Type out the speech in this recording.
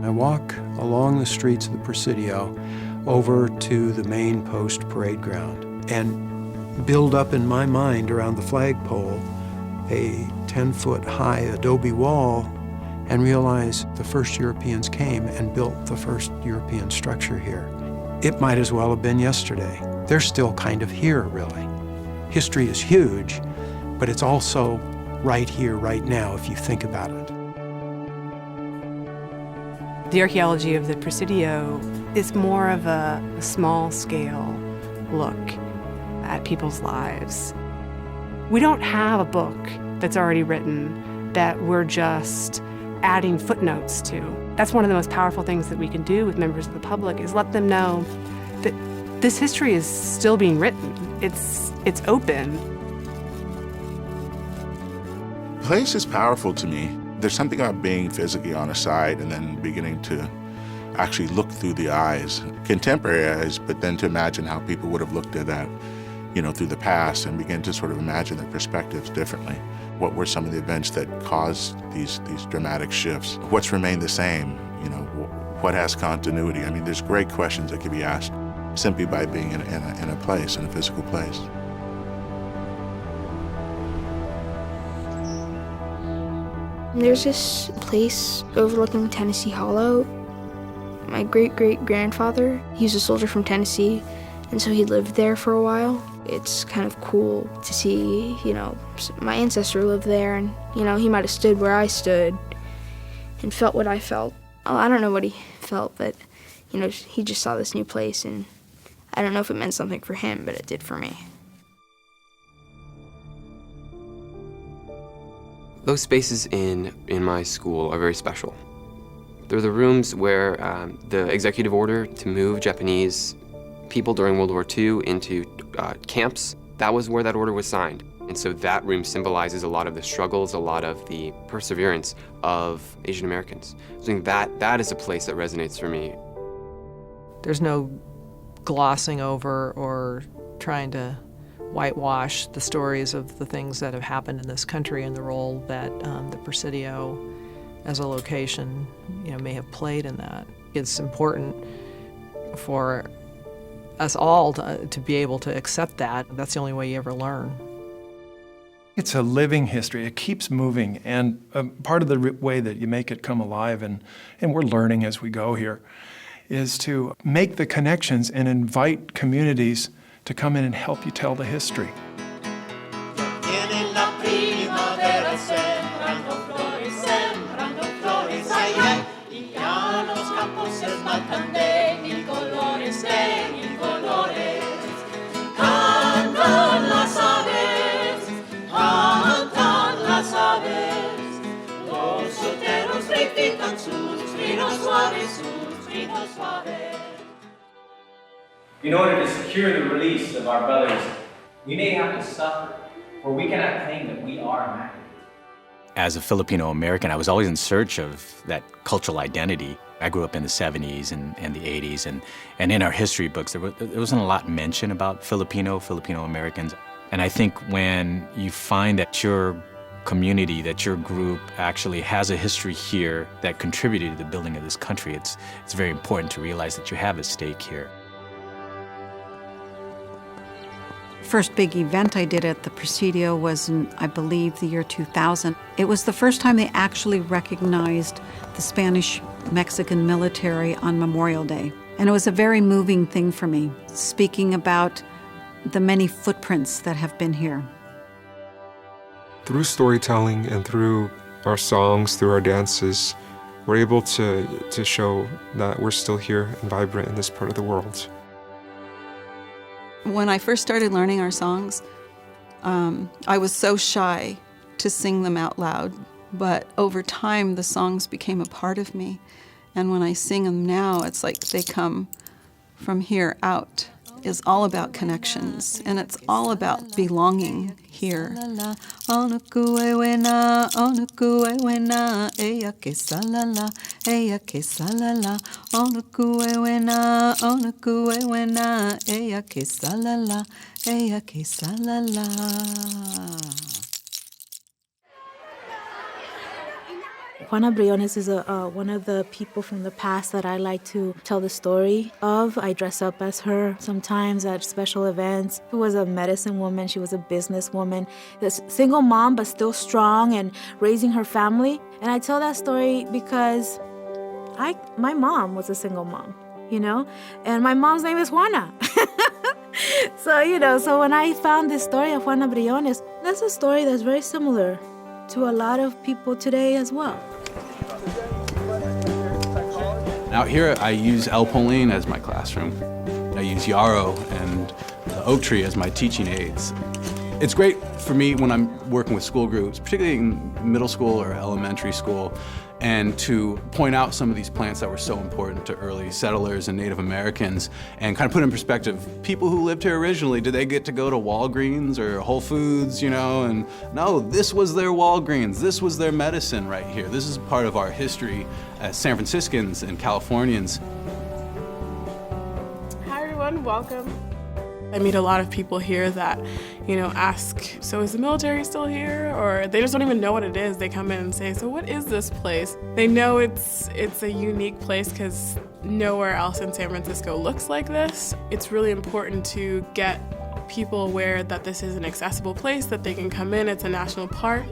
I walk along the streets of the Presidio over to the main post parade ground and build up in my mind around the flagpole a 10-foot high adobe wall and realize the first Europeans came and built the first European structure here. It might as well have been yesterday. They're still kind of here, really. History is huge, but it's also right here, right now, if you think about it. The archaeology of the Presidio is more of a small-scale look at people's lives. We don't have a book that's already written that we're just adding footnotes to. That's one of the most powerful things that we can do with members of the public, is let them know that this history is still being written. It's open. Place is powerful to me. There's something about being physically on a site and then beginning to actually look through the eyes, contemporary eyes, but then to imagine how people would have looked at that, through the past, and begin to sort of imagine their perspectives differently. What were some of the events that caused these dramatic shifts? What's remained the same? What has continuity? I mean, there's great questions that can be asked simply by being in a place, in a physical place. There's this place overlooking Tennessee Hollow. My great-great-grandfather, he was a soldier from Tennessee, and so he lived there for a while. It's kind of cool to see, my ancestor lived there, and, he might have stood where I stood and felt what I felt. Oh, I don't know what he felt, but, he just saw this new place, and I don't know if it meant something for him, but it did for me. Those spaces in my school are very special. They're the rooms where the executive order to move Japanese people during World War II into camps, that was where that order was signed. And so that room symbolizes a lot of the struggles, a lot of the perseverance of Asian Americans. I think that is a place that resonates for me. There's no glossing over or trying to whitewash the stories of the things that have happened in this country and the role that the Presidio as a location, may have played in that. It's important for us all to be able to accept that. That's the only way you ever learn. It's a living history. It keeps moving, and part of the way that you make it come alive, and we're learning as we go here, is to make the connections and invite communities to come in and help you tell the history. In order to secure the release of our brothers, we may have to suffer, for we cannot claim that we are immaculate. As a Filipino American, I was always in search of that cultural identity. I grew up in the 70s and the 80s, and in our history books, there wasn't a lot mentioned about Filipino Americans. And I think when you find that your community, that your group actually has a history here that contributed to the building of this country, it's very important to realize that you have a stake here. First big event I did at the Presidio was in, I believe, the year 2000. It was the first time they actually recognized the Spanish-Mexican military on Memorial Day. And it was a very moving thing for me, speaking about the many footprints that have been here. Through storytelling and through our songs, through our dances, we're able to show that we're still here and vibrant in this part of the world. When I first started learning our songs, I was so shy to sing them out loud. But over time, the songs became a part of me. And when I sing them now, it's like they come from here out. It's all about connections, and it's all about belonging here. Juana Briones is one of the people from the past that I like to tell the story of. I dress up as her sometimes at special events. She was a medicine woman. She was a businesswoman. This single mom, but still strong and raising her family. And I tell that story because my mom was a single mom, and my mom's name is Juana. So when I found this story of Juana Briones, that's a story that's very similar to a lot of people today as well. Out here, I use El Polín as my classroom. I use Yarrow and the oak tree as my teaching aids. It's great for me when I'm working with school groups, particularly in middle school or elementary school, and to point out some of these plants that were so important to early settlers and Native Americans and kind of put in perspective, people who lived here originally, did they get to go to Walgreens or Whole Foods, And no, this was their Walgreens, this was their medicine right here. This is part of our history as San Franciscans and Californians. Hi everyone, welcome. I meet a lot of people here that, ask, so is the military still here? Or they just don't even know what it is. They come in and say, so what is this place? They know it's a unique place because nowhere else in San Francisco looks like this. It's really important to get people aware that this is an accessible place, that they can come in. It's a national park.